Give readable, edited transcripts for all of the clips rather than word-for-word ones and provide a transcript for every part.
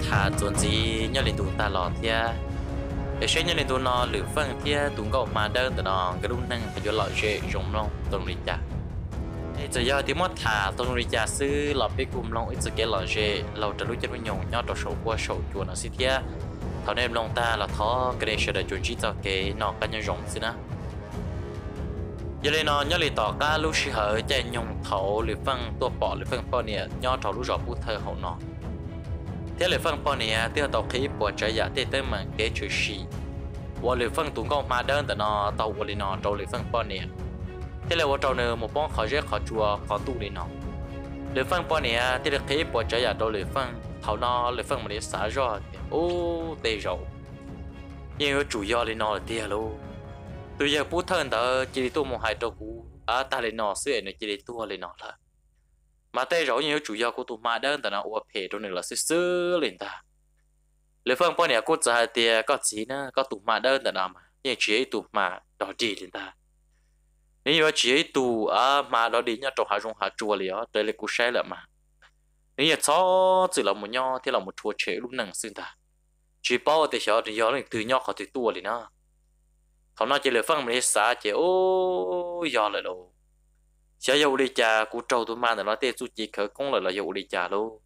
thả chuẩn gì nhớ lên tụ ta lọ thia để xem nhớ lên tụ nó lử phân thia tụ có mà đơn từ nó cái đúng năng phải cho lọ dễ dùng long tông đi chả giờ giờ thì mất thả tông đi chả sư lọ biết cùng long ít cái lọ dễ lâu trở lúc chân với nhung nhớ trò sổ qua sổ chùa nó xí thia thằng em long ta là thó cái này sẽ để chuẩn chỉ cho cái nó cái nhân dùng xí na giờ đây nó nhớ lên tỏ cả lúc xí hở chạy nhung thấu lử phân tua bỏ lử phân bao nhiêu nhớ trò lúc rõ bút thơ hậu nó thế là phân bao nhiêu tiêu tàu khí bộ trái giả tê tê mà kế chữ xì và lựa phân tụng công mà đơn từ nó tàu của linh nó trâu lựa phân bao nhiêu thế là tôi trâu nữa một bông khỏi rét khỏi chùa khỏi tu linh nó lựa phân bao nhiêu thế là khí bộ trái giả trâu lựa phân thầu nó lựa phân mà để xả ra ô tê rồi nhưng chủ yếu linh nó là tê luôn từ giờ bút thân đó chỉ đi tu một hai trâu cũ ta linh nó xưa này chỉ đi tu linh nó là mà tê rồi nhiều chủ yếu của tụi mà đơn từ nó uống phê trong này là xứ lên ta lựa phân bao nhiêu cũng chỉ thì có gì nữa có tụi mà đơn từ nó mà nhưng chỉ tụi mà đòi đi lên ta nếu như chỉ tụi mà đòi đi nhá trong hạ rong hạ chùa liền đây là cú sai lắm mà nếu như cho chỉ là một nhau thì là một chùa chế lúc năng sinh ta chỉ bao thì sợ thì do là từ nhau họ từ tua liền nó họ nói chỉ lựa phân mình xả chỉ ô do lại đâu sẽ dầu đi trà cú trâu tụi man nó tê chú chỉ khởi công là dầu đi trà luôn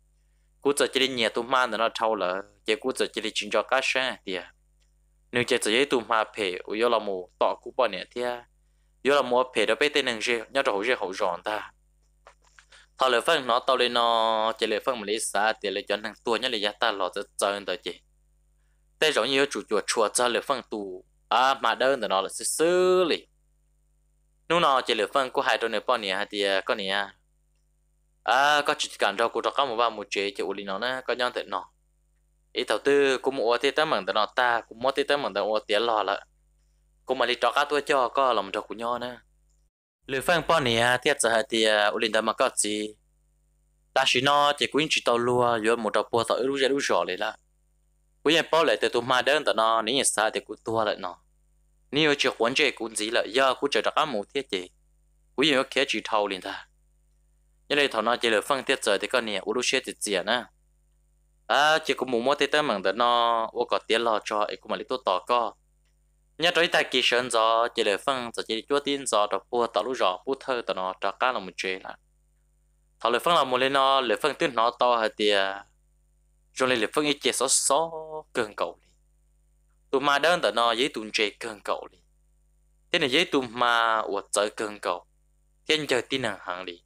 cú giờ chỉ đi nhẹ tụi man nó trâu là chỉ cú giờ chỉ đi chỉnh cho cá sáng tiệt nếu chỉ tụi man phê ở do là một tọ cú bao nhiêu tiệt do là một phê đó bé tên năng gì nhớ rồi hậu ròn ta thọ lệ phân nó tao lên nó chỉ lệ phân mình lấy xả tiệt lấy cho năng tua nhớ lấy giá ta lọt cho chơi tới chị tê giống như chủ chuột chuột cho lệ phân tụ mà đơn nó là xứ lì lúc nào chỉ lựa phân của hai đôi này bao nhiêu thì có nhiêu có chỉ cần cho cô cho các một vài một chế chỉ uli nó nè có nhân tiện nó ý đầu tư cũng mua thì tới mảng nó ta cũng mua thì tới mảng nó tiền lò lại cũng mà đi cho các tôi cho có lòng cho của nhau nè lựa phân bao nhiêu thì giờ thì uli đó mà có gì ta chỉ nó chỉ quyến chỉ tàu lúa rồi một đầu bùa tàu lúc giờ lúc rõ lại là bây giờ bao lại từ tụi mà đơn nó nếu như sao thì cũng tua lại nó nếu chỉ quan chế cũng gì là do cũng chờ các mục thiết gì cũng như cái chỉ thâu liền ta như đây thằng nó chỉ là phân tiết giờ thì có nè u lúc thì tiền nè chỉ có một tí tới mảng đó nó u có tiền lo cho ấy cũng mà lấy tốt tỏ co nhớ tới ta kỳ sơn giờ chỉ là phân giờ chỉ chúa tin giờ đó bùa tạo lúc rõ bút thơ tao nó cho cá là một chế là thằng là phân là một lên nó là phân tuyến nó to hay thì rồi là phân ít chế số cơn cầu tụi mà đơn tao nó giấy tụi chế cơn cầu đi thế này giấy tụi mà uất trời cơn cầu thiên trời tin hàng hàng đi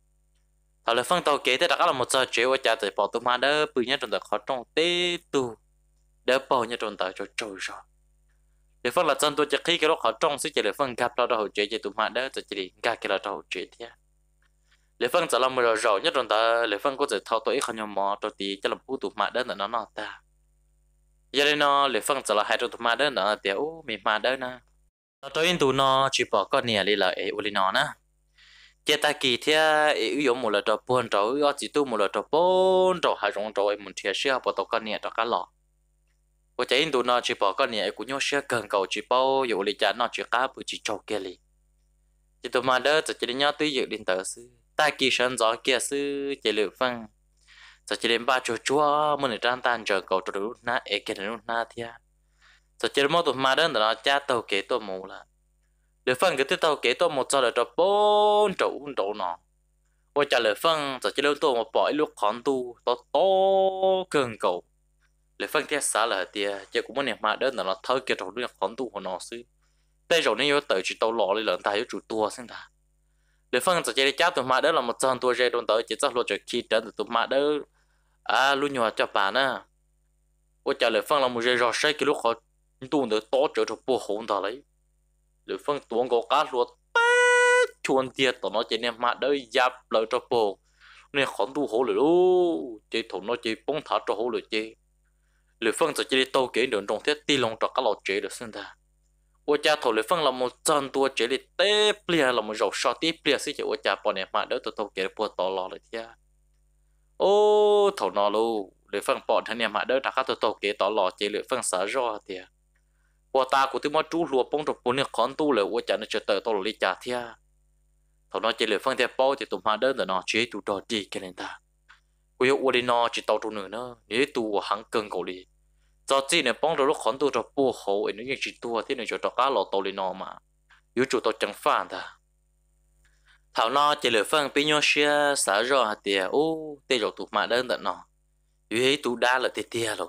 thằng là phân tàu kế thế đã là một giờ chế uất trả tới bỏ tụi mà đỡ bự nhất trong tờ khó trong tê tu đỡ bỏ nhất trong tờ cho trôi rồi để phân là chân tôi chỉ khi cái đó khó trong sẽ chỉ để phân gặp đó hỗ trợ cho tụi mà đỡ chỉ để gặp cái đó hỗ trợ thế để phân sẽ làm một rồi nhất trong tờ để phân có thể thao tuổi không nhau mò cho tí cho làm phụ tụi mà đỡ là nó ta giờ đây nó để phân sẽ là hai tụi mà đỡ nữa tiểu mình mà đỡ nè nó tới tụi nó chỉ bỏ con nè đi là ấy uli nó nè chế ta kỳ thế ấy dùng một lần trò buồn trò ở chỉ tu một lần trò buồn trò hai rong trò ấy muốn thiệt xưa bỏ tao con nè trò cá lọ và chạy tụi nó chỉ bỏ con nè cũng nhớ xưa cần cầu chỉ bao dụ lý cha nó chỉ cá bự chỉ trâu kia li chỉ tụi mà đỡ chỉ nhớ tới dự định tờ sư ta kỳ sơn gió kia sư chỉ lựa phân chỉ đến ba chỗ chúa muốn để trang tan chờ cầu trò lúc na ấy kia lúc na thia chỉ đến mỗi tụi mà đỡ nó cha tàu kế tụi mù là lựa phân cái tàu kế tụi một giờ là trò bốn trâu nó và trả lời phân chỉ đến tụi một bỏ lúc khón tu to cần cầu lựa phân theo xã là tia chỉ cũng muốn niệm mà đỡ nó thâu kia trò lúc khón tu của nó sư đây rồi nếu tới chỉ tàu lọ lên lần ta yếu chủ tua xem ta lựa phân chỉ để cha tụi mà đỡ là một giờ tua dây đồn tới chỉ chắc luôn chỉ khi đến tụi mà đỡ luôn nhỏ cho bà nè và trả lời phân là một dây rồi sai cái lúc họ tu được to trở thành bộ hỗn ta lấy lựa phân tuồng có cá luôn chuồn tiệt tụi nó chỉ niệm mà đỡ giáp lợi cho bộ nên khốn tu hổ rồi luôn chỉ thằng nó chỉ bông thả cho hổ rồi chỉ lựa phân chỉ để tàu kế đường trong thiết ti lòng cho các lọ chế được sinh ra và cha thầu lựa phân là một chân tua chế để té bia là một dầu sọ tí bia xí chỉ và cha bỏ niệm mà đỡ tụi tàu kế bộ tỏ lọ rồi thia ô thầu nó luôn lựa phân bỏ thân niệm mà đỡ đã các tụi tàu kế tỏ lọ chế lựa phân xả ra thia và ta cũng thấy mà chú lúa bông trong bốn niệm khốn tu lựa và cha nó chờ tới tàu lý cha thia thầu nó chỉ lựa phân theo bao thì tụi mà đỡ là nó chế tụi trò đi cái này ta cô yêu uli nó chỉ tàu trụ nữa nó nếu tu hàng cân cầu đi cho chi này bóng rồi lúc khốn tu cho bùa hậu ấy nó như chỉ tu thế này cho cá lò tàu lên nó mà yếu chủ tàu chẳng phản ta thảo nó chỉ lừa phân bị nhau xia xả rõ hạt tiền ô tê rồi tụ mà đơn tận nó yếu ấy tụ đa là tê tê rồi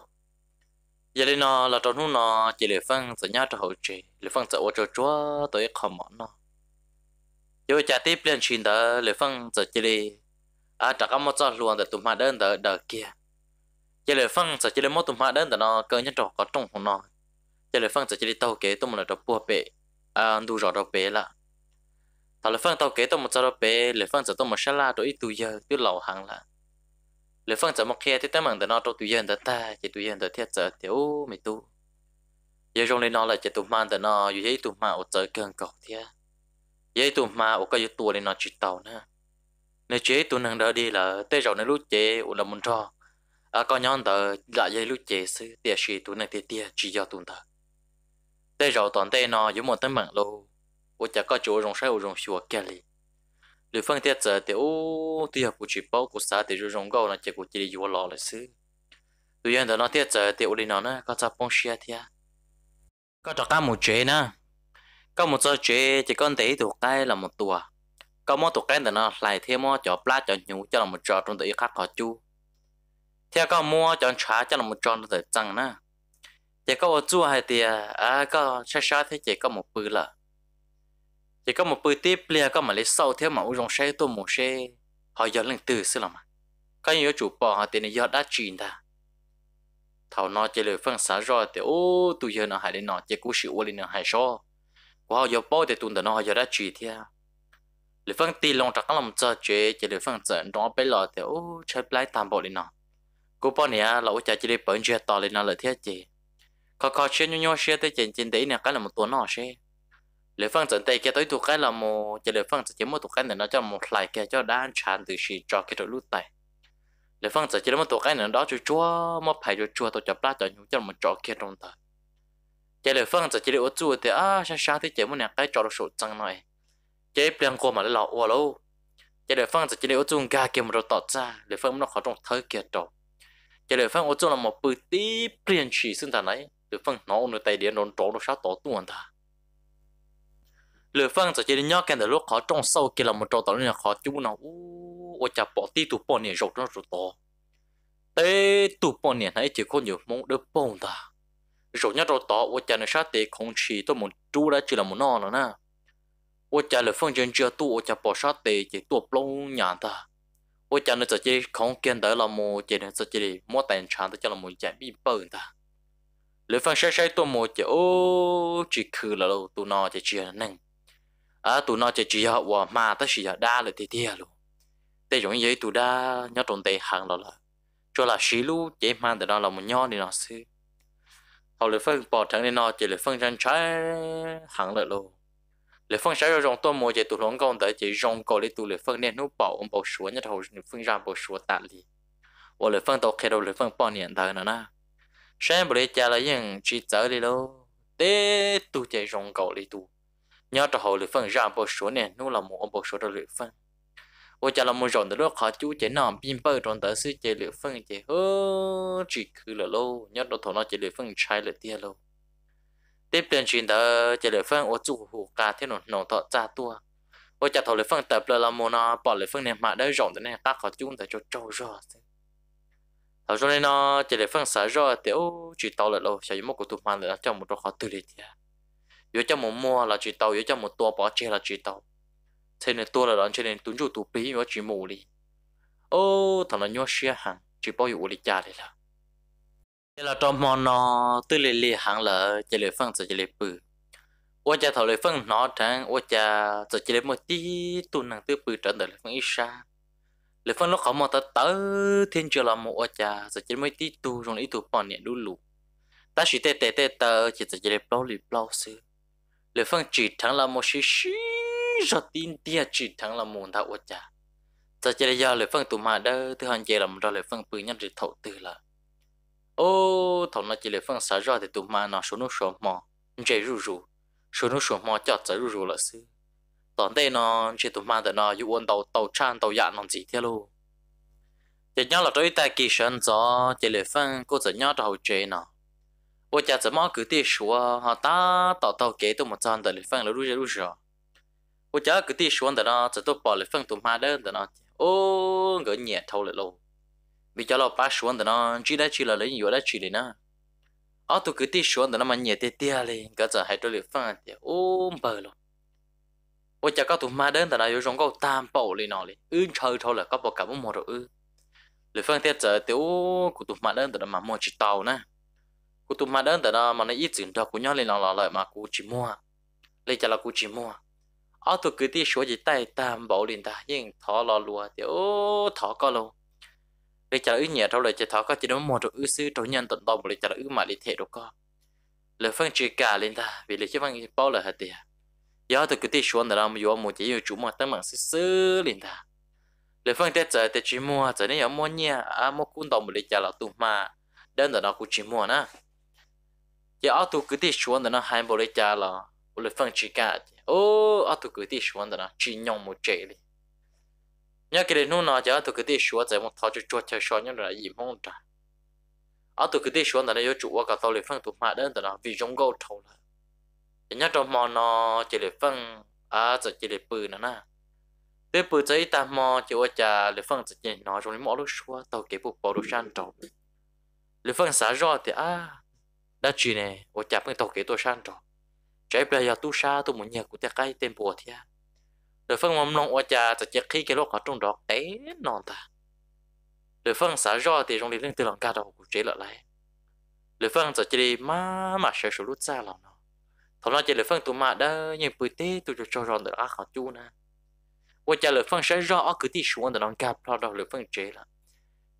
giờ lên nó là trong nó chỉ lừa phân sẽ nhát cho hậu chế lừa phân sẽ ô cho chúa tới không món nó giờ trả tiếp lên chuyện đó lừa phân sẽ chỉ lừa chắc có một chỗ luôn để tụ mà đơn đỡ kia giờ lừa phân sẽ chỉ lừa một tụ mà đơn nó cơ nhất trò có trong của nó giờ lừa phân sẽ chỉ lừa tàu kế tụ một là trò bùa bể đủ rõ trò bể là thằng lệ phân tàu kế tàu một giờ bé lệ phân giờ tàu một sala rồi ít tuổi giờ tuổi lâu hàng là lệ phân giờ một kia thì tao mang từ nó trong tuổi giờ đó ta chỉ tuổi giờ đó thiết giờ thì ô mày tu giờ trong này nó là chỉ tụi mang từ nó dù vậy tụi mà ở chơi cần cầu thế vậy tụi mà ở cái tuổi này nó chỉ tàu nè nếu chế tụi nàng đỡ đi là tê rồi nó lúc chế ở là muốn cho con nhon tờ lại vậy lúc chế sư tiệt sĩ tụi này tiệt chỉ do tụi tờ tê rồi toàn tê nó giống một tấm mạng lâu我家个就用晒我用学个哩，你放点子的哦，对呀，不去包个啥的就用高了，结果这里有老了是，对呀，的那点子的我里那呢，个咋帮些的呀？个这干么节呢？个么做节就跟地图该là một tua，个么图该的呢来天么叫ปลา叫牛叫 là một trò trong tự khắc họ chu，theo个么叫茶叫 là một trò trong tự tăng nè，chỉ có một chu hay thì có sát sát thế chỉ có một bự là chỉ có một bữa tiếp lia có mà lấy sau theo mà uống say tôi một xe họ giờ lên từ xí là mà có nhiều chủ bỏ họ tiền giờ đã chuyển ta thầu nó chỉ lời phân xả rồi thì ô tụi giờ nó hay đến nó chỉ cú sự ô lên nó hay so qua họ giờ bỏ thì tụi nó giờ đã chuyển theo lời phân tì lòng chắc làm cho chỉ lời phân dẫn đó bé lọ thì ô chơi play tạm bỏ lên nó cú bỏ nè là ô chỉ lời bận chuyện to lên nó lời theo chị khó chuyện nhau nhau xe tới trên đấy nè cái là một tuần nó xe lệ phân trận tây kia tới thuộc cái là một chỉ lệ phân chỉ một thuộc cái này nó cho một lại kia cho đan tràn từ xì cho cái đồ lút tay lệ phân chỉ một thuộc cái này đó cho chúa một phải cho chúa tôi chập lá cho nhung cho một trò kia trong tay chỉ lệ phân chỉ lệ ô chúa thì sáng thì chỉ một nè cái trò đồ sụt trăng này chỉ bên qua mà lại lọ ô lâu chỉ lệ phân chỉ lệ ô chúa ga kia một đồ tọt ra lệ phân nó khó trong thơ kia đồ chỉ lệ phân ô chúa là một bự tí biển chỉ xưng thà này lệ phân nó nơi tay điện đồn trổ đồ sát tổ tuần ta lừa phân giờ chỉ nhớ cái lúc họ trong sâu kia là một trò tao nên họ chú nó ô chả bỏ tí tụ bỏ nè rột nó rột to tế tụ bỏ nè này chỉ có nhiều món đỡ bông ta rồi nhớ rột to ô chả nó sát tế không chỉ tôi muốn chú đã chỉ là một non rồi nè ô chả lừa phân chân chưa tụ ô chả bỏ sát tế chỉ tụ bông nhà ta ô chả nó giờ chỉ không kiên đỡ là một chỉ nó giờ chỉ mua tiền trả tới cho là một giải bị bẩn ta lừa phân sai tôi một chỉ ô chỉ khử là đâu tụ nó chỉ chia nè tụi nó chỉ họ mà ta chỉ đa là thì luôn thế giống như tụi đa nhớ trong tay hàng đó là cho là xí lu chỉ mang từ đó là một nhon thì nó xí họ lấy phân bỏ thằng này nó chỉ lấy phân chân trái hàng lại luôn lấy phân trái rồi trong tôi mua chỉ tụi nó còn tới chỉ trong cổ lấy tụi lấy phân nên nó bảo ông bảo xuống nhất hồi phân ra bảo xuống tạt đi hoặc lấy phân tàu khi đâu lấy phân bỏ niệm thời nữa nè sáng bữa nay cha là những chỉ tới đi đâu thế tụi chỉ trong cổ lấy tụi nhớ cho họ lựa phân ra bộ số này nó là một bộ số đó lựa phân ôi chả là một rộn từ lúc họ chú chế nằm pin bơ trong tờ sư chế lựa phân chế chỉ cứ là lâu nhớ đồ thổ nó chế lựa phân trái lựa tia lâu tiếp đến chuyện đó chế lựa phân ô chú hủ cả thế nó thọ ra tua ôi chả thổ lựa phân tập là một nó bỏ lựa phân này mà đỡ rộn từ này các họ chú tại cho trâu rồi thảo cho nên nó chế lựa phân xả rồi thì ô chỉ tao là lâu sẽ một cuộc tụt mà lựa trong một chỗ khó tự liệt yếu cho một mua là chỉ tàu yếu cho một tua bỏ che là chỉ tàu thế nên tua là đoạn cho nên tuấn chủ tụ bí yếu chỉ mù đi ô thằng nó nhớ xe hàng chỉ bao nhiêu đi trả đấy là thế là trong món nó tư lệ lệ hàng là chỉ lệ phân chỉ lệ bự ô cha thầu lệ phân nó thằng ô cha chỉ lệ một tí tuần năng tư bự trở thành lệ phân ít xa lệ phân nó không một tớ thiên chưa là một ô cha chỉ lệ một tí tu trong ít tu bỏ nhẹ đủ lụ ta chỉ tê tờ chỉ lệ bao xưa lệ phân chỉ thắng là một xí xí rất tin tia chỉ thắng là một thảo vật trả giờ chỉ là do lệ phân tụ mà đỡ thứ hai chỉ là một lệ phân bự nhân chỉ thấu từ là ô thằng nó chỉ lệ phân xả ra thì tụ mà nó số mò chạy rù số mò chọt chạy rù là xứ toàn đây nó chỉ tụ mà để nó dụ ôn tàu tràn tàu dạ nó gì thế luôn chỉ nhớ là đối ta kỳ sơn gió chỉ lệ phân cô chỉ nhớ đầu chế nó我家怎么个地说哈打到给都么脏的了分了路上，我家个地说的呢，这都把了分都买的呢，哦个年头了喽，比较老把说的呢，只了人有了只的呢，啊都个地说的那么年的点嘞，个这还都了分的，哦不了，我家个都买的呢，有种个担保哩那哩，抽头了个不搞不么的了分的这的哦，个都买的呢嘛么知道呢。cú tụi mà đến từ đó mà nó ít chuyện đó cú nhớ lên là lại mà cú chỉ mua lấy cho là cú chỉ mua ở tụi cứ đi số gì tay tam bảo liền ta nhưng thọ lò lùa thì ô thọ có lâu lấy cho là ứ nhẹ thôi lấy cho thọ có chỉ đúng một rồi ứ sư trôi nhân tận đầu lấy cho là ứ mà lấy thể đâu có lấy phân chỉ cả lên ta vì lấy cho phân bao là hết tiền giờ tụi cứ đi số đó mà vô một chỉ vô chủ mà tấm bằng sư liền ta lấy phân tết giờ tết chỉ mua giờ này ở mua nhẹ mua cuốn đồng lấy cho là tụi mà đến từ đó cú chỉ mua nè giờ ở tụ cứ đi xuống đó nó hai bộ lấy cha là bộ lấy phân chỉ cả ô ở tụ cứ đi xuống đó nó chỉ nhung một chế đi nhớ cái này nó giờ ở tụ cứ đi xuống giờ một thao cho chơi soi nhớ là gì mong trả ở tụ cứ đi xuống đó nó có chủ cả tàu lấy phân tụ mà đến đó nó vì giống gấu thầu là nhớ trong mò nó chỉ lấy phân giờ chỉ lấy bự nữa nè tới bự giấy ta mò chỉ ở cha lấy phân chỉ nó trong mỏ lúc xuống tàu cái bộ đồ san trộn lấy phân xả ra thì đã chỉ này, tôi chạm cái tàu kế tôi san rồi, trái bây giờ tôi sa tôi muốn nhờ của ta cái tên bùa thia, rồi phân mầm long tôi chả chỉ khi cái lúc ở trong đó té non ta, rồi phân xả ra thì trong đi lên từ lòng cao đầu của chế lại, rồi phân chỉ đi mà sợ sụt lút ra lòng nó, thằng nó chỉ rồi phân tụi mà đã nhưng bữa tết tôi cho ròn được ác họ chú nè, tôi chả rồi phân sẽ ra ở cứ tí xuống từ lòng cao vào đầu rồi phân chế là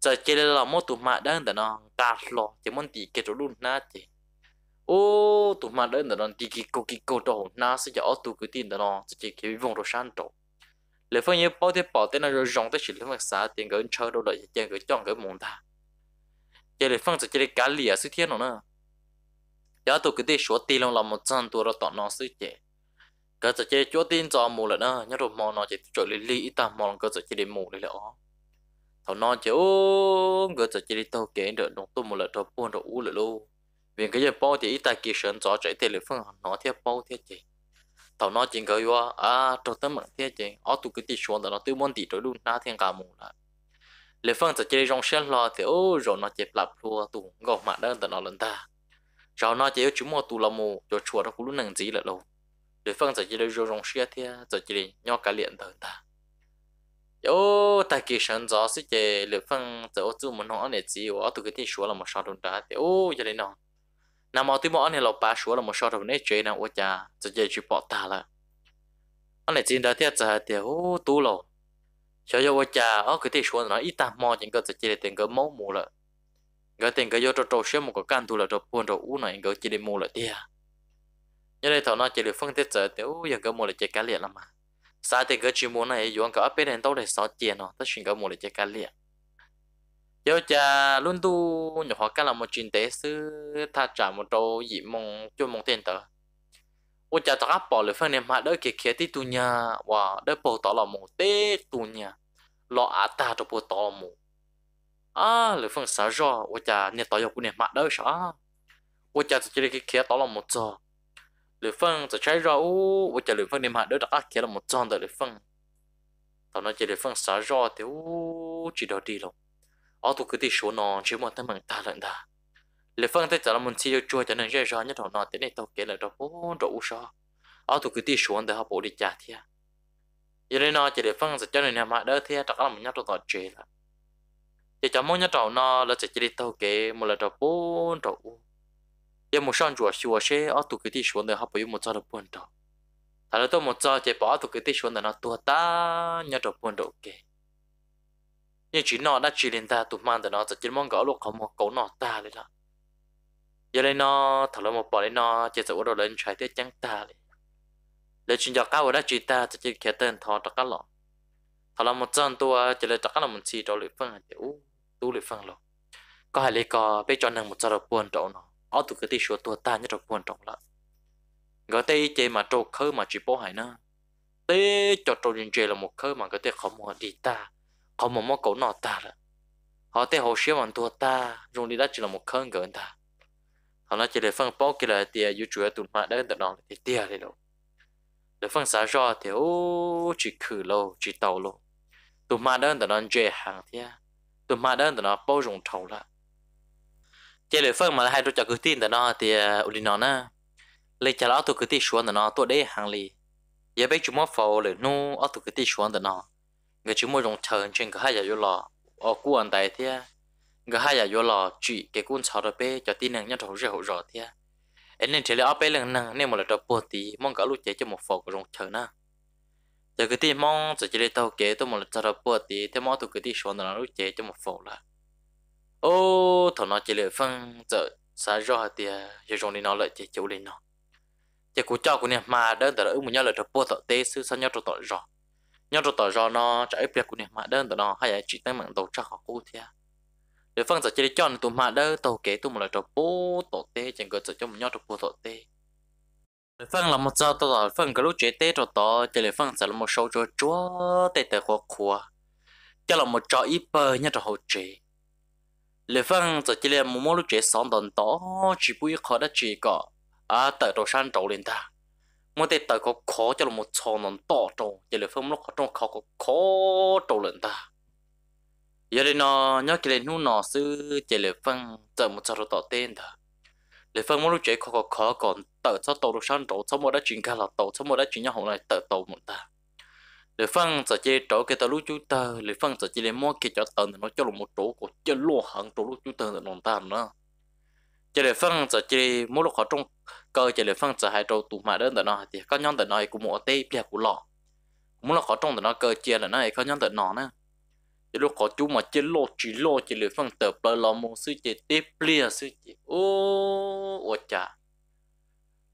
giờ chỉ là một tụi mà đang để nó cắt lọ chỉ muốn tí cái chỗ luôn nát chứ ô tụi mà đang để nó tí cái câu đồ nát sẽ cho tụi cái tin để nó chỉ cái vùng đồ san đồ lấy phương như bao thế nó rồi rong tới chỉ lấy mặt xã tiền cái chơi đâu đấy tiền cái chọn cái món ta chỉ lấy phương chỉ lấy cá lìa sự thiên nó nữa giờ tụi cái tí số tiền là một trăm tụi nó tọt nó sự chế cái chỉ chỗ tiền cho mua là nó nhớ đồ mò nó chỉ chỗ lấy ít ta mò cái chỉ để mua đấy là thằng nó chỉ ô người ta chỉ đi tàu kén được đồng tôi một lần tàu buôn tàu u luôn vì cái gì bao thì ít ta kia sơn gió chạy theo lệ phương nó theo bao theo chị thằng nó chỉ gọiว่าtàu tấm bằng theo chị ở tụ cái tỷ xuống đó nó tự muốn tỷ rồi luôn na thiên cả mù là lệ phương chỉ đi trong xe lo thì ô rồi nó chỉ lặp luôn tụ gọt mặt đơn tao nó lần ta rồi nó chỉ chúng mua tụ là mù rồi chùa nó cũng luôn nằng gì là lâu lệ phương chỉ đi trong xe theo chỉ đi nhau cả liền tao ta ô ta kỳ sơn gió sẽ chế lựa phân giờ ô chú muốn nói này gì ô tụi cái tí số là một sao đồng đá thì ô giờ đây nó nằm ở tí mỏ này là ba số là một sao đồng này chế nào ô cha giờ chế chỉ bỏ ta là anh này chỉ đã thiết giờ thì ô tú lò cho ô cha ở cái tí số nó ít ta mò những cái giờ chế tiền cái máu mù là cái tiền cái vô trâu xem một cái can tu là trâu buồn trâu u này cái chế để mù là tia giờ đây thằng nó chế lựa phân thiết giờ thì ô giờ cái mù là chế cá liệt lắm mà sao thì cái chuyên môn này dùng cái áp bên đâu để xóa tiền nó tất nhiên cái một là chơi cá liệt giờ cha luôn tu nhỏ họ cái là một chuyện tế sư tha trả một trâu dị mong cho mong tiền tờ ôi cha tao áp bỏ lại phần niệm hạ đỡ kia kia tí tu nhà và đỡ bỏ tao là một tế tu nhà lo á ta cho bỏ tao là một lại phần sáng rõ ôi cha niệm tao học niệm hạ đỡ sao ôi cha chỉ cái kia tao là một giờ lưỡi phânจะใช้เราว่าจะลือphânนิมหาด้วยดักเขียนละหมดจอนแต่ลือphânตอนนั้นจะลือphânสารอเดี๋ยวจีดอดีลงเอาตัวคือที่ชัวนอนชิมวันตั้งมันตาหลังตาลือphânแต่จะละมันที่จะช่วยจะนั่งใจร้อนยัดหัวนอนแต่ในตัวเกลือเราโอ้เราอุชาเอาตัวคือที่ชวนแต่เขาบอกดีจ่าเทียยังได้นอนจะลือphânจะเจ้าหน้ามาเด้อเทียดักละมันยัดตัวต่อเจละจะจำมันยัดเรานอนแล้วจะจีตัวเกมันละเราโอ้เราgiờ một sáng chùa chùa xe ở tụ cái tí xuống để họ bồi một giờ được buồn đầu, thà là tôi một giờ chỉ bỏ tụ cái tí xuống để nó tua ta nhớ được buồn đầu kì, nhưng chỉ nó đã chỉ lên ta tụ mang để nó chỉ mong gõ lúc không một cậu nó taเลยđó, giờ đây nó thà là một bỏ lên nó chỉ sợ đồ lên trái tiết trắng taเลย, để chuyện giặc cao đã chỉ ta chỉ khẽ tên thọ tất cả lọ, thà là một giờ tôi chỉ là tất cả là một chi đồ lưỡi phân hạt tiểu tu lưỡi phân lọ, có hai lấy có biết cho nên một giờ được buồn đầu nó ở tụ cái tí số tua ta nhất là quan trọng lắm gọi tê chế mà trâu khơi mà chỉ bố hải nữa tê cho trâu nhìn chế là một khơi mà cái tê không muốn đi ta không muốn mò cậu nọ ta là họ tới hồ xíu bằng tua ta dùng đi đó chỉ là một cơn gần ta họ nói chỉ để phân bố cái là tiền yêu chuột tụt mà đến tận đó thì tiền đi đâu để phân xả ra thì ô chỉ khử lâu chỉ tàu lâu tụt mà đến tận đó dễ hàng thế tụt mà đến tận đó bao dùng thầu là chỉ để phân mà hai đôi chợ cứ tin tận đó thì uli nó nè lấy chả lão tụi cứ tin xuống tận đó tụi đấy hàng lì giờ bây chúng nó phôเลยนู่ở tụi cứ tin xuống tận đó người chúng mới dùng thờ trên cái hai giờ vô lò ở cú anh đại thế người hai giờ vô lò chỉ cái cuốn sổ đó bé cho tin năng nhất hậu rất hậu rõ thế anh nên chỉ là ở bé lần năng nên một là trò bùa tí mong cả lúc chạy cho một phổ của dùng thờ na giờ cái tin mong chỉ để tàu kế tôi một là trò bùa tí thế mong tụi cứ tin xuống tận đó lúc chạy cho một phổ là ô thằng nó chỉ là phân giờ sao rõ thì giờ dùng đi nó lại chỉ chủ đi nó chỉ cú cho cú này mà đơn từ đó một nhau là trò bùa tọt tê sư sao nhau trò tọt rõ nhau trò tọt rõ nó chạy biết cú này mà đơn từ đó hay là chỉ tăng mạng đầu cho họ cú thế để phân giờ chỉ cho tụi mà đơn tàu kế tụi một là trò bùa tọt tê chẳng có cho một nhau trò bùa tọt tê để phân là một giờ tọt phân cái lúc chế tê trò tọt chỉ để phân sẽ là một số trò chúa tê tê khó khua cho là một trò ít bơ nhau trò hậu chế lệ phân giờ chỉ là một món lúc chế sống đòn tỏ chỉ bùi khó đã chỉ có tại đồ san trâu lên ta một tết tại có khó cho là một trò đòn tỏ trâu chỉ là phân lúc khó trong khó có khó trâu lên ta giờ đây nó nhớ cái lên nó sư chỉ là phân giờ một trò tỏ tên ta lệ phân món lúc chế khó còn tại sao tàu đồ san trâu sao một đã chuyển cả là tàu sao một đã chuyển nhau hôm nay tại tàu một ta lệ phân giờ chỉ chỗ cái tàu lúc chú ta lệ phân giờ chỉ là mua cái chỗ tàu nó cho là một chỗ của chơi lúa hàng chỗ lúc chú ta là nông ta nữa chỉ lệ phân giờ chỉ mỗi lúc họ trong cơ chỉ lệ phân giờ hai chỗ tụ mà đến tận nó thì có nhóm tận nó cũng một tê bia của lọ mỗi lúc họ trong tận nó cơ chia là nó có nhóm tận nó nữa chỉ lúc họ chú mà chơi lúa chỉ lệ phân tập bờ lò một sư chỉ tê bia sư chỉ ô chà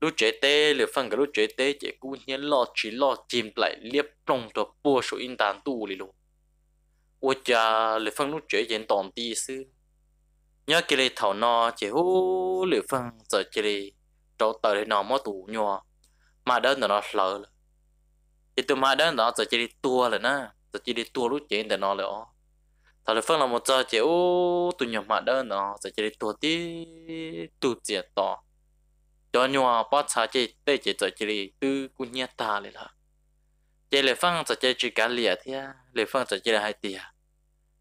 lúc chế tê lệ phân cái lúc chế tê chỉ cũng nhớ lo chìm lại liếp trong cho bùa số in tàn tu li luôn ôi cha lệ phân lúc chế hiện toàn ti sư nhớ cái lệ thảo nó chỉ hú lệ phân giờ chỉ lệ trâu tờ lệ nó mất tủ nhòa mà đơn nó lờ thì tụi mà đơn nó giờ chỉ lệ tua rồi nè giờ chỉ lệ tua lúc chế để nó rồi thảo lệ phân là một giờ chỉ hú tụi nhỏ mà đơn nó giờ chỉ lệ tua tí tu diệt to cho nhòa bắt xa chế tê chế giờ chỉ tư cũng nhét ta lại là chế lệ phân giờ chỉ cả lìa thế lệ phân giờ chỉ là hai tia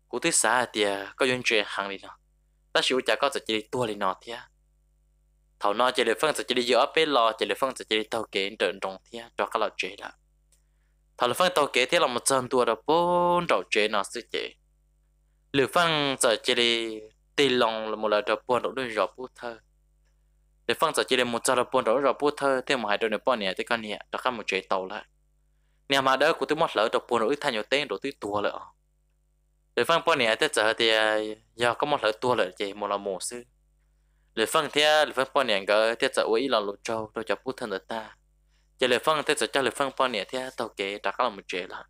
cú thứ sáu tia có duyên chuyện hàng đi nó ta chịu chả có giờ chỉ tua đi nó thế thầu nó chế lệ phân giờ chỉ giữa bên lò chế lệ phân giờ chỉ tàu kế trận trong thế cho các lò chế là thầu lệ phân tàu kế thế là một chân tua đó bốn đầu chế nó sẽ chế lệ phân giờ chỉ tì lòng là một lời đầu bốn đầu đôi rõ bút thơ để phân giờ chỉ là một giờ là bốn rồi bút thơ thêm một hai đôi nữa bọn này thì con nhẹ cho các một chế tàu lại nhà mà đỡ của tôi mất lỡ được bốn rồi thay nhiều tên rồi tôi tua lại để phân bọn này tới giờ thì giờ có một lỡ tua lại chỉ một là một sư để phân theo để phân bọn này cái tới giờ uy là lột trâu rồi cho bút thân được ta chỉ để phân tới giờ cho để phân bọn này theo tàu kế cho các một chế là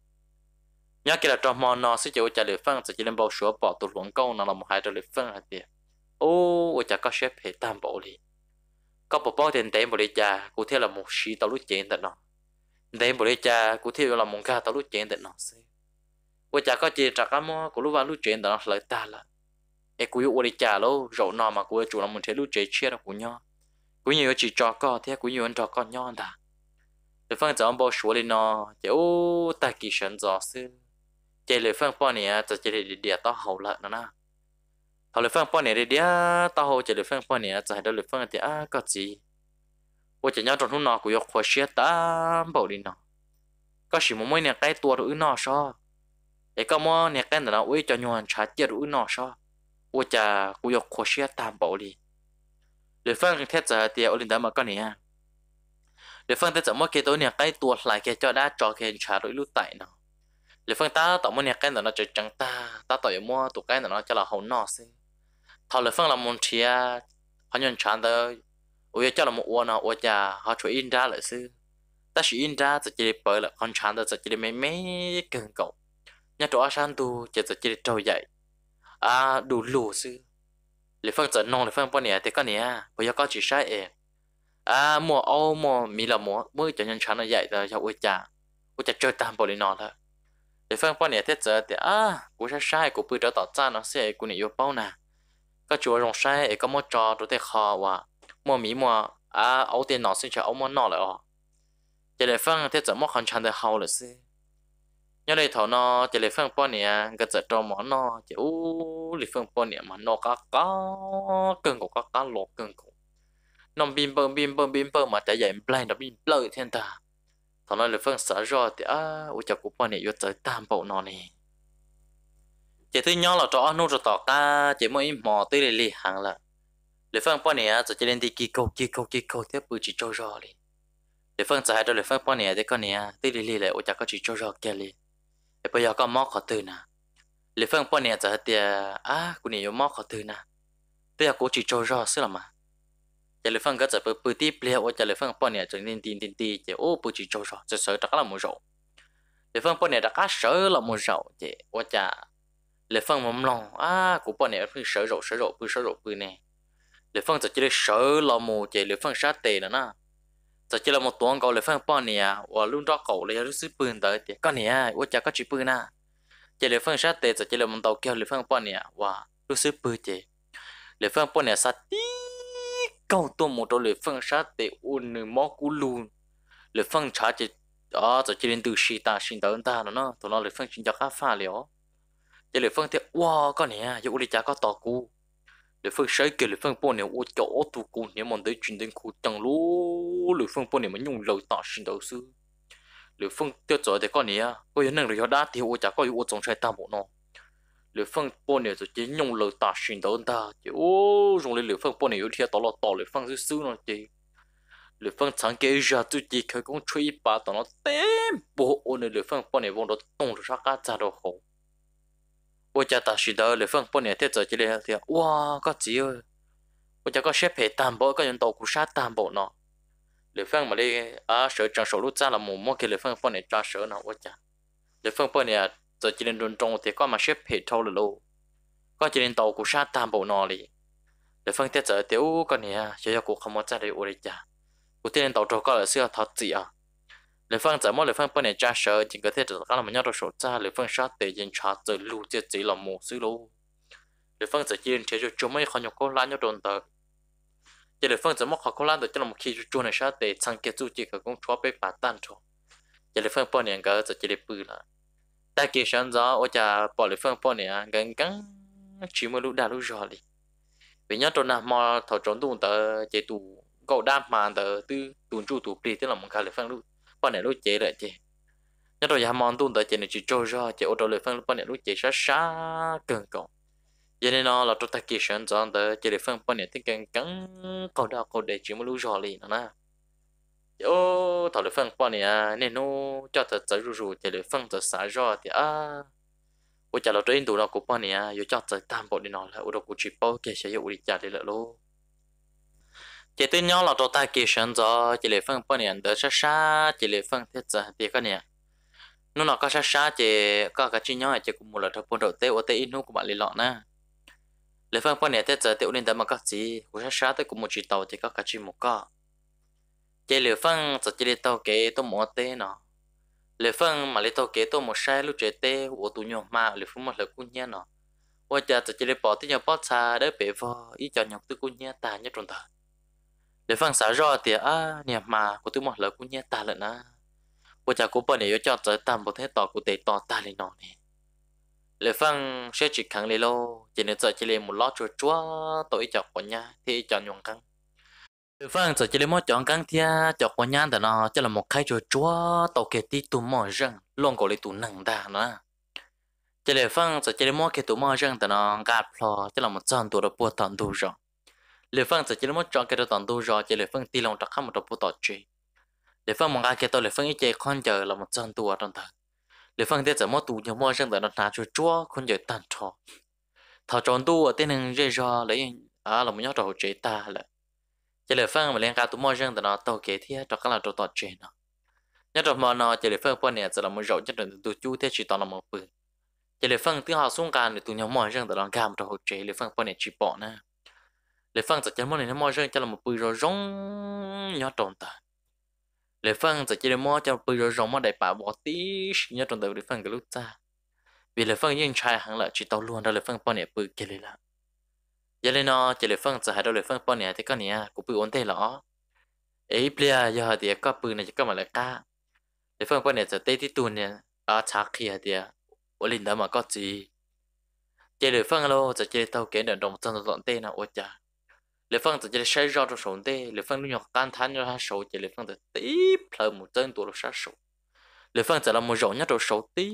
nhớ cái là trong mòn nó sẽ chịu trả để phân giờ chỉ làm bao số bỏ tụt luồng câu nó là một hai rồi để phân hạt tiền ô chả có xếp hệ tam bộ đi có một bao tiền tệ một đi cha cụ thể là một xí tàu lúc chuyện tận nó tệ một đi cha cụ thể là một ca tàu lúc chuyện tận nó ôi cha có chỉ trả cái mò của lúc vào lúc chuyện tận nó lợi ta là em cụ yêu đi cha lâu rậu nọ mà cụ chủ là một thế lúc chuyện chia được của nhau cụ nhiều chỉ cho con thế cụ nhiều anh cho con nhau ta để phân giờ ông bao số lên nó chỉ ô ta kỳ sơn gió sư chỉ để phân bao này chỉ để địa tao hậu lợi nó na họ lấy phân bao này đi tao hồ chỉ lấy phân bao này chỉ để lấy phân thì có gì 我只要trong nó cũng có khoa xe tám bảo đi nó có chỉ một mấy nè cái tua rồi nó sao để có mua nè cái nào uy cho nhuận trả tiền rồi nó sao 我只cũng có khoa xe tám bảo đi để phân thế giờ thì ở lên đó mà có nè để phân thế giờ mỗi cái tối nè cái tua lại cái cho đã cho cái trả rồi lúc tại nó để phân ta tổng mỗi nè cái nào nó chỉ chẳng taต่อยmua tụ cái nào nó cho là hậu nó xí thằng lấy phân là một chia họ nhận trả tới ôi cho là một uo nào ôi cha họ chuẩn in ra lại sư ta chỉ in ra chỉ để bởi là con chán ta chỉ để mấy mấy cần cậu nhà chỗ san tu chỉ để trâu dậy đủ lù sư lấy phân giờ nông lấy phân bao nhiêu thì có nè bây giờ có chỉ sai mua ô mua mì là mua mới cho nhân chán nó dậy rồi cho ôi cha chơi tam bao nhiêu nọ thôi để phân bao nhiêu thế giờ thì cú sai sai cú bự đó tỏ ra nó sẽ cú này yêu bao nè có chúa rong sai có một trò đồ thế khó và mua mì mua ấu tiền nó xin cho ấu mua nó lại chỉ để phân thế giờ mất hoàn thành được hậu là gì nhớ đây thầu nó chỉ để phân bao nhiêu cái giờ trò món nó chỉ để phân bao nhiêu mà nó có cơn của có lột cơn của nó bim bơ mà tại vậy blind nó bim blur thiên ta thằng nó là phân sở rồi thì ủa chả cũng bao nhiêu vô tới tam bộ nó nè chỉ thứ nhỏ là cho nó rồi tỏ ca chỉ mới mò tới để li hàng là để phân bao nhiêu rồi chỉ lên đi kỳ câu tiếp bự chỉ cho rồi đi để phân giải rồi để phân bao nhiêu để con nè tới để li lại ủa chả có chỉ cho rồi kia li để bây giờ có móc khó từ nè để phân bao nhiêu rồi thì cũng nhiều móc khó từ nè bây giờ cũng chỉ cho rồi xí là mà chỉ là phân cái giờ bự tiếp liệu chỉ là phân bao nhiêu rồi nên tin chỉ bự chỉ cho rồi chỉ sợ chắc là một rồi để phân bao nhiêu đã cá sợ là một rồi chỉ ủa chả lệ phân mầm lòng của bọn này phải sợ rộ bự nè lệ phân chỉ là sợ là một chỉ lệ phân sát tệ nữa nè chỉ là một tuần cầu lệ phân bọn này và luôn đó cầu lệ lúc xứ bự tới thì con này và chả có chỉ bự nè chỉ lệ phân sát tệ chỉ là một tàu kêu lệ phân bọn này và lúc xứ bự chỉ lệ phân bọn này sát tí cầu tôi một đầu lệ phân sát tệ uốn nửa mó cú luôn lệ phân trả chỉ chỉ đến từ xì ta xin tới ta nữa tụi nó lệ phân chỉ cho cá pha liao chỉ lệ phân thì con này dù đi chả có tỏ cú lệ phân sấy kia lệ phân bọn này chỗ tụ cú nếu mà tới chuyện đến cú chẳng lú lệ phân bọn này mà nhung lời tỏ xin đầu sư lệ phân tiêu chuẩn thì con này có những năng lực đa thì chả có yêu trong sai tam bộ nó lệ phân bọn này rồi chỉ nhung lời tỏ xin đầu ta chỉ dùng lệ phân bọn này yêu thiệt tỏ lệ phân sư nó chỉ lệ phân chẳng kể ra tôi chỉ khởi công truy ba tao nó tem bộ ôn lệ phân bọn này vốn đó tung ra cả ra đồ khổ我家大学的那份半年在做这里的，哇，个只哦，我家个学培担保，个人到股啥担保呢？那份嘛哩社长收入占了么给那份半年抓手呢？我家那份半年做这里轮中的，个嘛学培抽了喽，个这里到股啥担保呢哩？那份在做的个呢，学校股看么在的我哩家，我这里到做个是要投资啊。lệ phân giờ mỗi lệ phân bên này cha sợ chỉ có thể được các làm nhau đồ số cha lệ phân sát để dân trả từ lưu chỉ là một xíu luôn lệ phân giờ chỉ để cho chúng mấy con nhóc con lá nhau đồn tờ chỉ lệ phân giờ mỗi con lá được cho là một khi chúng này sát để sang kia chú chỉ có công chúa bé bà tan cho chỉ lệ phân bên này cái giờ chỉ để bự là ta kia sáng giờ ở cha bỏ lệ phân bên này gần cắn chỉ mới lúc đã lúc rồi đi vì nhớ trốn nào mà thầu trốn tụ tờ chỉ tụ cậu đam mà tờ tư tụ chu tụ bì tức là một cái lệ phân lúc bọn này lúc chế lại chế nhớ rồi nhà mòn tuôn tới chế này chỉ trôi ra chế ô tô lệ phân bọn này lúc chế xa cần cầu vậy nên nó là trong tay kia sẵn chọn tới chế lệ phân bọn này thì cần cắn cầu đào cầu để chỉ một lúc rồi liền nè ô thầu lệ phân bọn này nên nó cho thật tới rù chế lệ phân tới xả ra thì ô chả là trên tụ nó của bọn này vô cho tới tam bộ đi nó là ô tô của chỉ bao kia sẽ dụ đi trả đi lại luôn chỉ tin nhau là trong tay kia sẵn cho chỉ lệ phân bọn này đỡ xa chỉ lệ phân thiết giờ thì cái này nó có xa chỉ có cái chi nhau chỉ cũng một là trong bộ đầu tiên ở tây inu của bạn lì lọ nè lệ phân bọn này thiết giờ tiểu nên tới mà các gì của xa tới cũng một chỉ tàu thì có cái chi một có chỉ lệ phân giờ chỉ lệ tàu kế tôi một tê nó lệ phân mà lệ tàu kế tôi một sai lúc chế tê của tụi nhau mà lệ phân một là cún nhá nó ôi cha giờ chỉ lệ bỏ tới nhau bỏ xa để bể vò ý cho nhọc tới cún nhá ta nhất trong đời để phăng xả rõ thì niệm mà của tôi một lời cũng nhớ ta lần á của cha của bọn này cho tới tam một thế tỏ của tề tỏ ta lên nó nè để phăng sẽ chỉ khẳng lên lô chỉ nên giờ chỉ lên một lót chua chua tội chọc của nhà thì chọn nhung căng để phăng giờ chỉ lên một chọn căng thì chọc của nhà thì nó chỉ là một cái chua chua tàu kẹt tí tụ mò răng luôn có lấy tụ nặng ta nữa chỉ để phăng giờ chỉ lên một cái tụ mò răng thì nó gạt lò chỉ là một chân tụ được buộc tận tụ rồi lệ phân sẽ chỉ là một trong cái đó toàn tu rồi chỉ lệ phân ti lòng trắc khăm một đầu tọt chơi lệ phân một cái tôi lệ phân ít chơi con chờ là một chân tu ở trong thờ lệ phân thế giờ một tu nhiều mua sang tại nó nà chúa chúa con chờ tàn trò thọ tròn tu ở tên hàng dây do lấy là một nhóc đầu chơi ta là chỉ lệ phân mà liên cả tu mua sang tại nó tàu kế thế cho các là đầu tọt chơi nó nhóc đầu mà nó chỉ lệ phân quan này sẽ là một rậu cho nên tu chú thế chỉ toàn là một bự chỉ lệ phân tiếng họ xuống càng để tu nhiều mua sang tại nó cam đầu chơi lệ phân quan này chỉ bỏ nè lệ phân giờ chỉ muốn này mua rơi cho là một bự rồi rong nhớ tròn ta lệ phân giờ chỉ để mua cho một bự rồi rong mà đại bà bỏ tí nhớ tròn ta lệ phân cái lúc ta vì lệ phân yên trai hẳn là chỉ tao luôn đó lệ phân bao nhiêu bự kia là giờ lên nó chỉ lệ phânจะให้เราlệ phân bao nhiêu thì có nhỉ cũng bự ổn thế lõ ấy bây giờ thì có bự này chỉ có mà lại cá lệ phân bao nhiêuจะเต้ที่ตัวเนี่ยชักเขียเดียว่าลินดามาก็จีchỉ lệ phân loจะchỉ tao kể được đồng chân tận tê nào ôi cha lệ phânจะchỉ sai rõ trong số tê lệ phân lúc nhỏ tan thán cho hắn số chỉ lệ phânจะtí phơi một chânตัวเราsát số lệ phânจะlà một rộng nhất trong số tí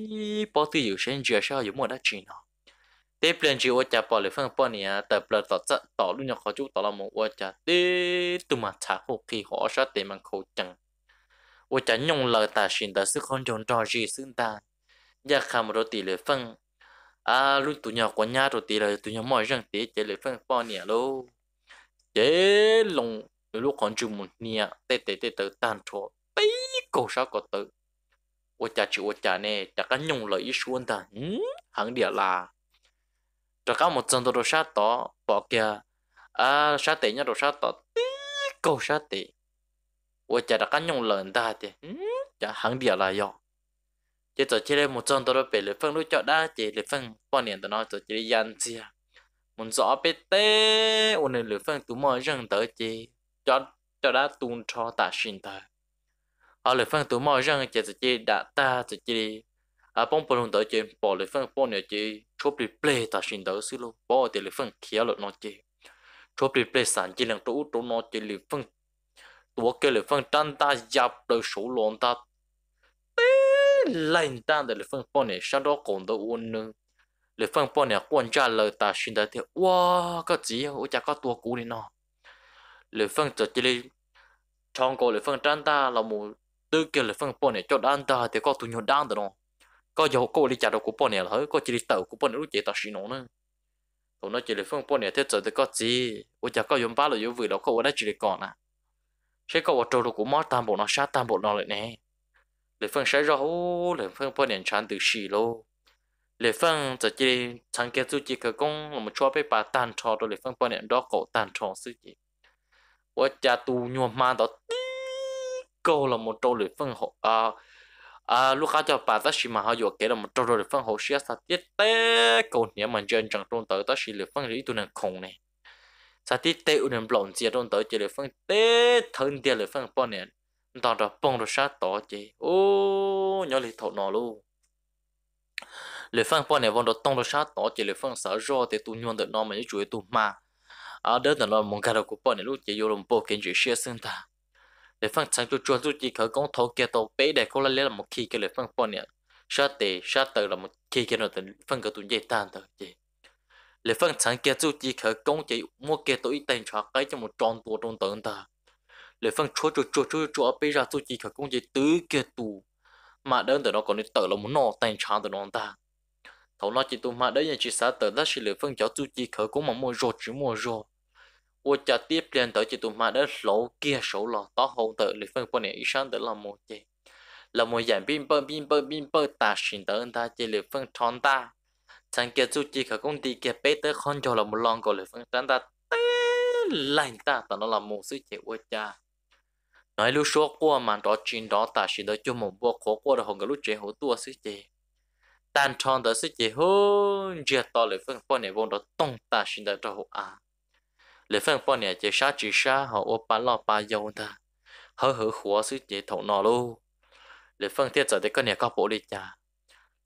bao tiêuอยู่เช่นเจียsaoอยู่หมดได้จีnào tế plan chỉ ở chả bỏ lệ phân bỏ nè tập là tỏ lúc nhỏ khó chút tỏ là một ở chả tế tụi mà thả hộ khi họ sát tế mà khổ chẳng ở chả nhung lời ta xin ta sức không tròn trò gì xứng ta giờ khám một tỷ lệ phân lúc tụi nhỏ của nhà rồi tỷ lệ tụi nhỏ mọi răng tế chỉ lệ phân bỏ nè lô chế lòng lúc còn chừng một nè tê tê tê tê tan thọ tế cầu sao có tự ở chả chịu ở chả nè chả có nhung lời ý xuống ta hẳn địa là cho các một chân đồ sát tỏ bỏ kia sát tệ nhá đồ sát tỏ tí câu sát tệ ôi chả đã cắn nhung lợn ta thì chả hẳn địa là do chỉ cho chỉ lên một chân đồ bể lệ phân đối cho đã chỉ lệ phân bao nhiêu tao nói cho chỉ dàn chia muốn rõ bê tê ôn này lệ phân tụ mọi rừng tới chỉ cho đã tuôn cho ta xin tới họ lệ phân tụ mọi rừng chỉ đã ta chỉ bông bông tới chơi bỏ lệ phân bỏ nè chơi chụp đi play ta xin tới xí luôn bỏ thì lệ phân kia lợn nó chơi chụp đi play sản chỉ lần tụ tụ nó chơi lệ phân tụ cái lệ phân tan ta dập đời số lon ta lên ta để lệ phân bỏ nè sau đó còn tới uốn nữa lệ phân bỏ nè quan trả lời ta xin tới thì wow cái gì ôi chả có tua cũ đi nó lệ phân cho chơi trong cổ lệ phân tan ta là một tư kia lệ phân bỏ nè cho đan ta thì có tụi nhỏ đan được không có dầu cô đi chặt đâu cũng bỏ nè là có chỉ đi tàu cũng bỏ nè lúc chỉ tao xí nó nữa tụi nó chỉ đi phân bỏ nè thế giờ thì có gì ôi chả có dùng ba là dùng vừa đâu có ở đây chỉ để còn à sẽ có ở trâu đâu cũng mót tam bộ nó sát tam bộ nó lại nè để phân sẽ rõ để phân bỏ nè chán từ xí lô để phân giờ chỉ thằng kia chú chỉ cái công là một chỗ bé bà tan trò rồi để phân bỏ nè đó cổ tan trò sư gì ôi chả tù nhuộm mà đó câu là một trâu để phân hộ lúc khác cho bà ta chỉ mà họ dụ kể là một trâu rồi phân hậu xia sát tiết té cầu nhẹ mà chân chẳng trôn tới ta chỉ được phân lý tụi nàng khùng này sát tiết té u nàng blond chia trôn tới chỉ được phân té thân tiền được phân bao nè tao đã bông được sát tỏ chị ô nhớ lịch thổ nọ luôn được phân bao nè vòng được tông được sát tỏ chỉ được phân sợ ro thì tụi nhon được nó mà như chuối tụi mà đỡ là nó muốn cái đầu của bao nè lúc chỉ vô làm bộ kiến chỉ xia xương ta để phân sáng cho chuột chỉ khởi công thấu kia tàu bé để cô lấy là một khi cái lệ phân bao nhiêu sát tờ là một khi cái nó từng phân cái tụi dây tan tờ gì lệ phân sáng kia chỉ khởi công chỉ mua kia tụi tên cho cái cho một tròn tua trong tờ ta lệ phân chúa bé ra chỉ khởi công chỉ tứ kia tụ mà đơn từ nó còn đi tờ là một nọ tên chán từ nó ta thấu nó chỉ tụ mà đấy chỉ sát tờ đó chỉ lệ phân cho chỉ khởi công mà mua rồi chỉ mua rồi ôi chả tiếp liền tới chỉ tụi mà đã lỗ kia số lò to hậu tự lịch phân quan hệ ý sáng tới là một gì là một dạng pin bơ ta xin tới anh ta chỉ lịch phân tròn ta chẳng kia chú chỉ cả công ty kia bé tới con cho là một lon của lịch phân tròn ta lạnh ta tao nó là một sự chỉ ôi cha nói lúc số qua mà đó chuyện đó ta xin tới cho một bộ khó qua được hồng cái lúc trẻ hậu tua sự chỉ tan tròn tới sự chỉ hơn chia to lịch phân quan hệ vốn đó tông ta xin tới cho hậu lệ phân bao nhiêu chỉ sát họ ô bán lò ba dầu ta hở khóa sự chỉ thầu nọ luôn lệ phân thiết giờ thì có nhà có bộ đi cha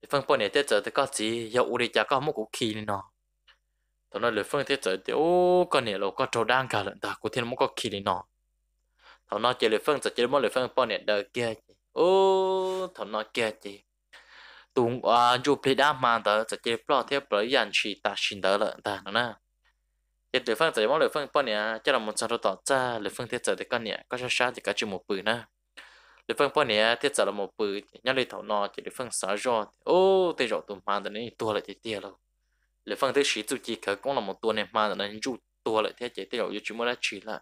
lệ phân bao nhiêu thiết giờ thì có gì dầu đi cha có một cục khí nọ tao nói lệ phân thiết giờ thì ô con nhà lo có trâu đang cả lận ta có thêm một cục khí nọ tao nói chỉ lệ phân giờ chỉ một lệ phân bao nhiêu đời kia ô tao nói kia chỉ tung dù bị đá mà tao giờ chỉ lo theo bởi dàn chỉ ta xin đỡ lận ta nó nè hiện địa phương tại món địa phương bao nhiêu cho là một sản tỏ ra địa phương thiết giờ thì con nhẹ có sát thì cả chỉ một bự na địa phương bao nhiêu thiết giờ là một bự nhớ lấy thầu nọ chỉ địa phương xả rõ ô tây rõ tụi mà này tua lại thì tia rồi địa phương thiết sĩ chỉ khởi cũng là một tua này mà này rụ tua lại thế chỉ tây rõ chỉ mới là chỉ là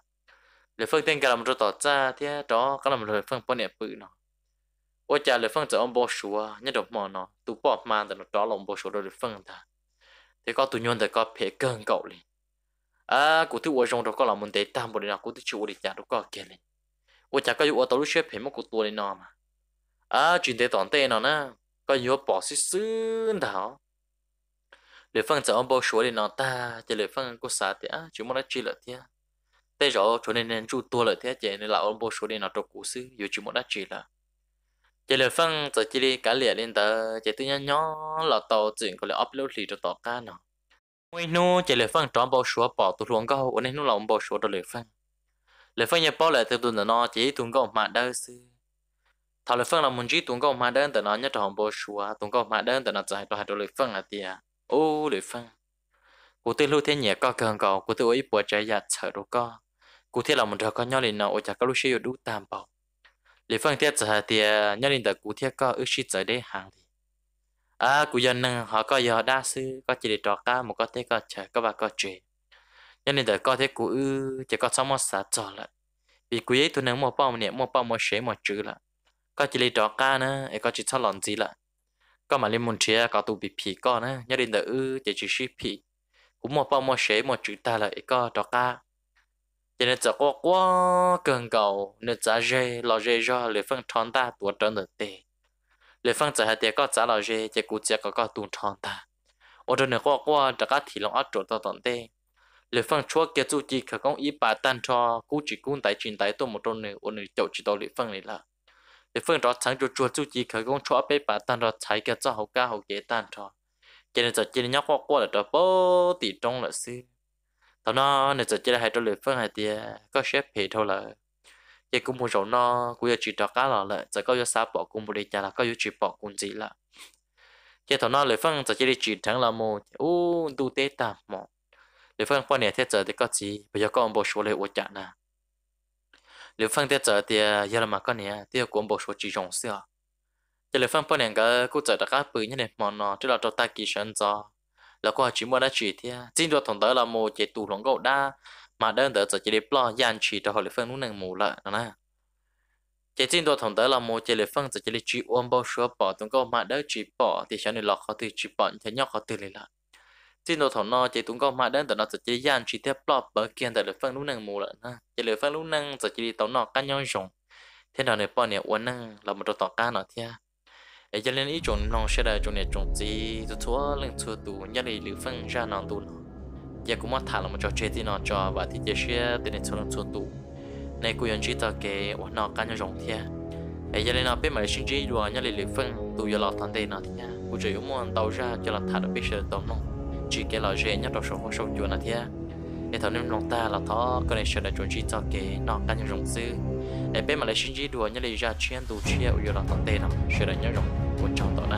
địa phương tên cả là một tỏ ra thế đó có là một địa phương bao nhiêu bự nọ ôi cha địa phương giờ ông bố sủa nhớ được mò nọ tụi bỏ mà nó đó là ông bố sủa rồi địa phương ta thế có tụi nhon thì có phải cơn cậu liền cụ thứ trong đó có là một đề tam bộ nào cụ thứ chịu đi chả đâu có kia này ôi chả có vụ tao lúc xếp hết một cụ tua lên nó mà chuyện đề toàn tên nó nè có yếu bỏ xí xứ đảo để phân giờ ông bao số đi nó ta chỉ để phân có啥thì chỉ muốn nói chi là thế thế rồi cho nên chú tua là thế chỉ nên là ông bao số đi nó trâu cũ xứ giờ chỉ muốn nói chi là chỉ để phân giờ chỉ đi cả liền lên tờ chỉ tự nhiên nhỏ là tàu chuyện có lẽ upload thì cho tàu cá nó ngoài nu chỉ để phân tròn bao số bỏ tụi luôn câu ở đây nu là ông bao số đó để phân nhập bao lại từ tụi nó chỉ tụi câu mà đỡ xứ thảo lệ phân là muốn chỉ tụi câu mà đơn từ nó nhất trong bộ số tụi câu mà đơn từ nó giải tỏa lệ phân là tiền ô lệ phân cụ thể lúc thế nhẹ có cần cầu cụ thể ấy bộ trái giặt sợ đâu có cụ thể là một trò có nhau liền nào ở chả có lúc xíu đủ tam bảo lệ phân thế giờ thì nhau liền từ cụ thể có ước sĩ tới đây hàng thì cụ dân nâng họ có giờ đa sư có chỉ để trò cá một có thể có chờ có bà có chuyện nhau liền từ có thể cụ chỉ có sống một xã trò lại vì cụ ấy tụi nâng một bao niệm một bao một sế một chữ là có chỉ lấy trò cá nữa ấy có chỉ cho lòn gì là có mà lên muốn chia có tụ bị phì con nữa nhớ đến đỡ chỉ ship phì cũng một bao một sế một chữ ta là ấy có trò cá cho nên giờ quá cần cầu nên giá dê lò dê do lấy phân tròn ta tuổi tròn được tệ lấy phân giờ thì có giá lò dê chỉ cụ chỉ có tụ tròn ta ở đây nữa quá trò cá thì lòng ớt trộn tao tận tệ lấy phân chúa kia chú chỉ khởi công ý bà tan cho cú chỉ cún tại chuyện tại tôi một trong này ở nơi chậu chỉ tao lấy phân này là để phương đó sáng chuột chuột chú chỉ khởi công chúa bé bà tan đó chạy cái cho hậu ca hậu kế tan cho cho nên giờ chỉ nhóc qua là đó bố tỷ trong là xí tao nó nên giờ chỉ là hai trò lệ phương hai tia có xếp hệ thôi là vậy cũng một số nó cũng chỉ trò cá là giờ có yếu sao bỏ cùng một đi chả là có yếu chỉ bỏ cùng gì là vậy tao nó lệ phương giờ chỉ đi chỉ thắng là một tu tế tạm một lệ phương qua này thế giờ thì có gì bây giờ có một số lệ của chả nè nếu phân tiết giờ thì giờ là mà con này thì cũng bộ số chỉ dùng xưa thì nếu phân bao nhiêu cái cũng giờ đã các bự như này mà nó tức là cho ta kỳ sinh cho là có chỉ muốn đã chỉ thì chính do thằng đó là một chế tủ lòng gạo đa mà đơn đỡ giờ chỉ để lo gian chỉ cho họ để phân lúc này mù lại nè chế chính do thằng đó là một chế để phân giờ chỉ để chỉ ôm bao số bỏ thằng gạo mà đỡ chỉ bỏ thì cho nên là họ tự chỉ bỏ thì nhóc họ tự lấy lại chính do thằng nó chế tụng gạo mà đơn đỡ nó giờ chỉ gian chỉ tiếp lo bờ kia để phân lúc này mù lại nè chỉ để phân lúc năng giờ chỉ để tàu nó cá nhau dùng thế nào này bao nhiêu uốn năng là một trò cá nó thế ấy cho nên ý chúng nó sẽ là chúng này chúng gì tôi thua lên thua tù nhất là lưu phân ra nó tù nó giờ cũng mất thả là một trò chơi thì nó cho và thì giờ sẽ từ này thua tù này cô nhận chỉ tao cái uốn nó cá nhau dùng thế ấy cho nên nó biết mà sinh trí đùa nhất là lưu phân tù giờ lọt thằng đây nó thế cô chỉ muốn tàu ra cho là thả được biết sự tàu nó chỉ cái là dễ nhất trong số số chuột nó thế ấy thằng nên lòng ta là thọ cái này sẽ là chúng chỉ tao cái nó cá nhau dùng xứ em bé mà lại sinh trí đùa như là ra chuyên tu chia ở đó thằng tây nó sẽ là nhớ rộng của trong đó nè